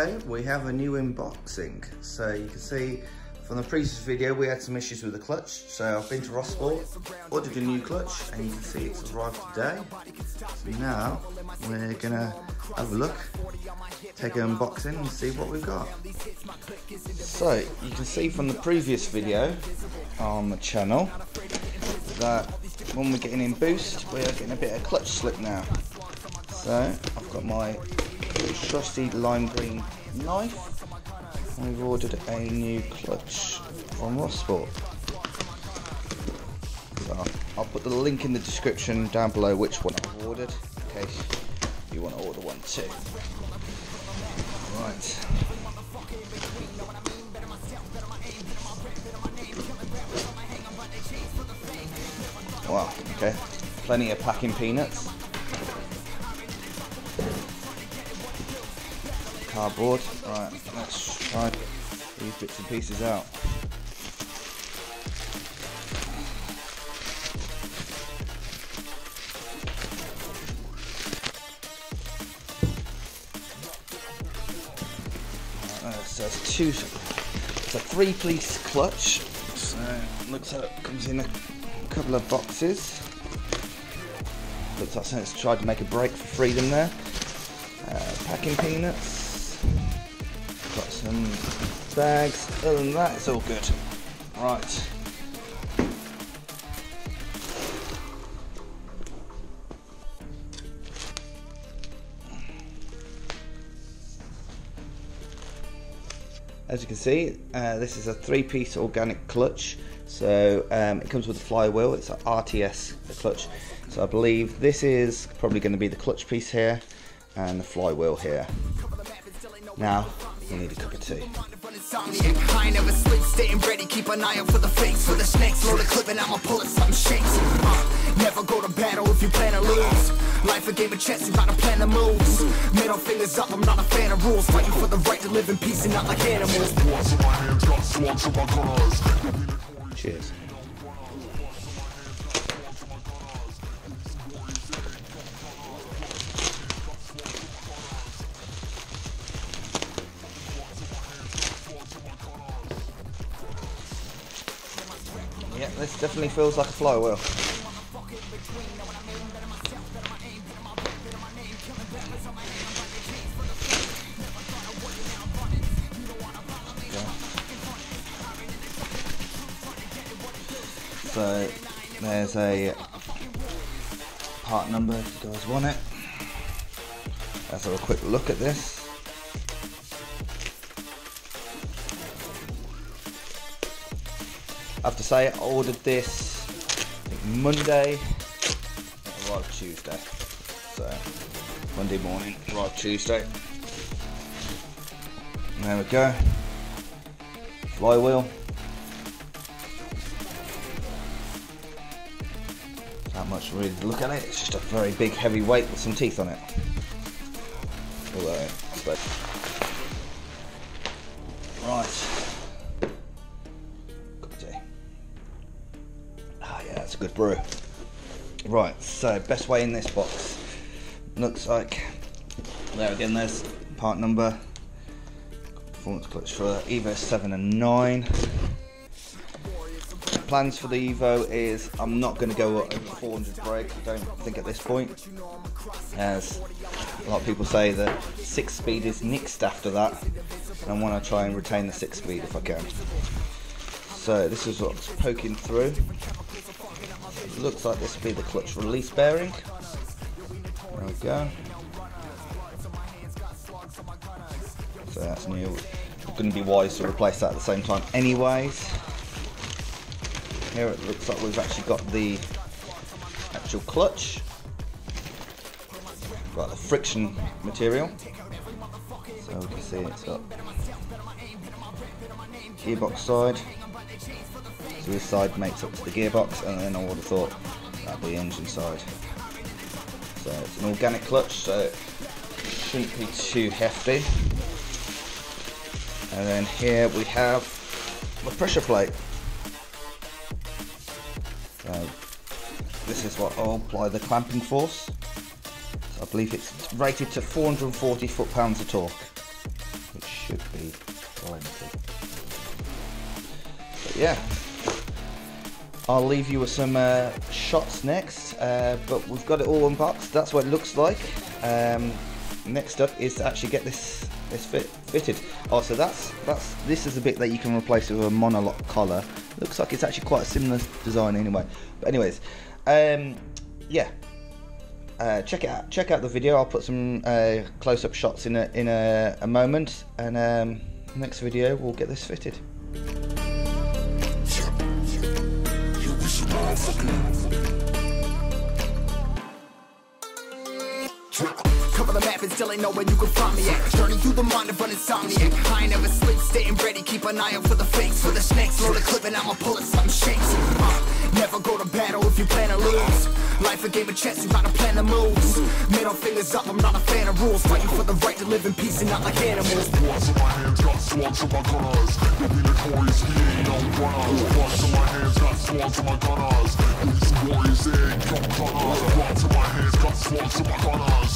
today we have a new unboxing. So you can see from the previous video we had some issues with the clutch, so I've been to Ross Sport, ordered a new clutch, and you can see it's arrived today. So now we're gonna have a look, take an unboxing and see what we've got. So you can see from the previous video on the channel that when we're getting in boost we're getting a bit of clutch slip now. So I've got my trusty lime green knife. We've ordered a new clutch from Ross Sport. So I'll put the link in the description down below which one I've ordered, in case you want to order one too. Right. Wow, okay. Plenty of packing peanuts. Cardboard. Right, let's try these bits and pieces out. So it's a three-piece clutch. So it looks like it comes in a couple of boxes. Looks like it's tried to make a break for freedom there. Packing peanuts. Got some bags. Other than that, it's all good. Right. As you can see, this is a three-piece organic clutch. So it comes with a flywheel. It's an RTS clutch. So I believe this is probably going to be the clutch piece here and the flywheel here. Now we need a cup of tea. I never sleep, staying ready, keep an eye out for the fakes, for the snakes, load a clip and I'ma pull it, something shakes. Never go to battle if you plan to lose. Life a game of chess, you gotta plan the moves. Middle fingers up, I'm not a fan of rules. Fighting for the right to live in peace and not like animals. Cheers. Yeah, this definitely feels like a flywheel. So there's a part number if you guys want it. Let's have a quick look at this. I have to say, I ordered this I think Monday, it arrived Tuesday. So Monday morning, arrived Tuesday. And there we go. Flywheel. Not much really to look at it. It's just a very big, heavy weight with some teeth on it. Although, I suppose. Right. It's a good brew. Right, so best way in this box. Looks like, there again, there's part number. Performance clutch for Evo 7 and 9. Plans for the Evo is I'm not going to go over 400 brake, I don't think at this point. As a lot of people say that 6-speed is nixed after that. And I want to try and retain the 6-speed if I can. So this is what's poking through. It looks like this will be the clutch release bearing. There we go. So that's new. It's going to be wise to replace that at the same time anyways. Here it looks like we've actually got the actual clutch. We've got the friction material. So we can see it's got gearbox side. So this side makes up to the gearbox, and then I would have thought that'd be the engine side. So it's an organic clutch, so it shouldn't be too hefty. And then here we have the pressure plate. So this is what I'll apply the clamping force. So I believe it's rated to 440 foot-pounds of torque, But yeah, I'll leave you with some shots next, but we've got it all unboxed. That's what it looks like. Next up is to actually get this fitted. Oh, so this is the bit that you can replace with a monolock collar. Looks like it's actually quite a similar design anyway. But anyways, yeah, check it out. Check out the video. I'll put some close-up shots in a moment, and next video we'll get this fitted. Cover the map and still ain't know where you can find me at. Journey through the mind of an insomniac. I ain't never sleep, staying ready, keep an eye out for the fakes, for the snakes. Load a clip and I'ma pull it, something shakes. Never go to battle if you plan to lose. Life a game of chess, you gotta plan the moves. Middle fingers up, I'm not a fan of rules. Fighting for the right to live in peace and not like animals. Swords in my hands, got swords in my gunners. You'll be notorious, we ain't no runners. Swords in my hands, got swords in my gunners. These warriors ain't no gunners. Swords in my hands, got swords in my gunners.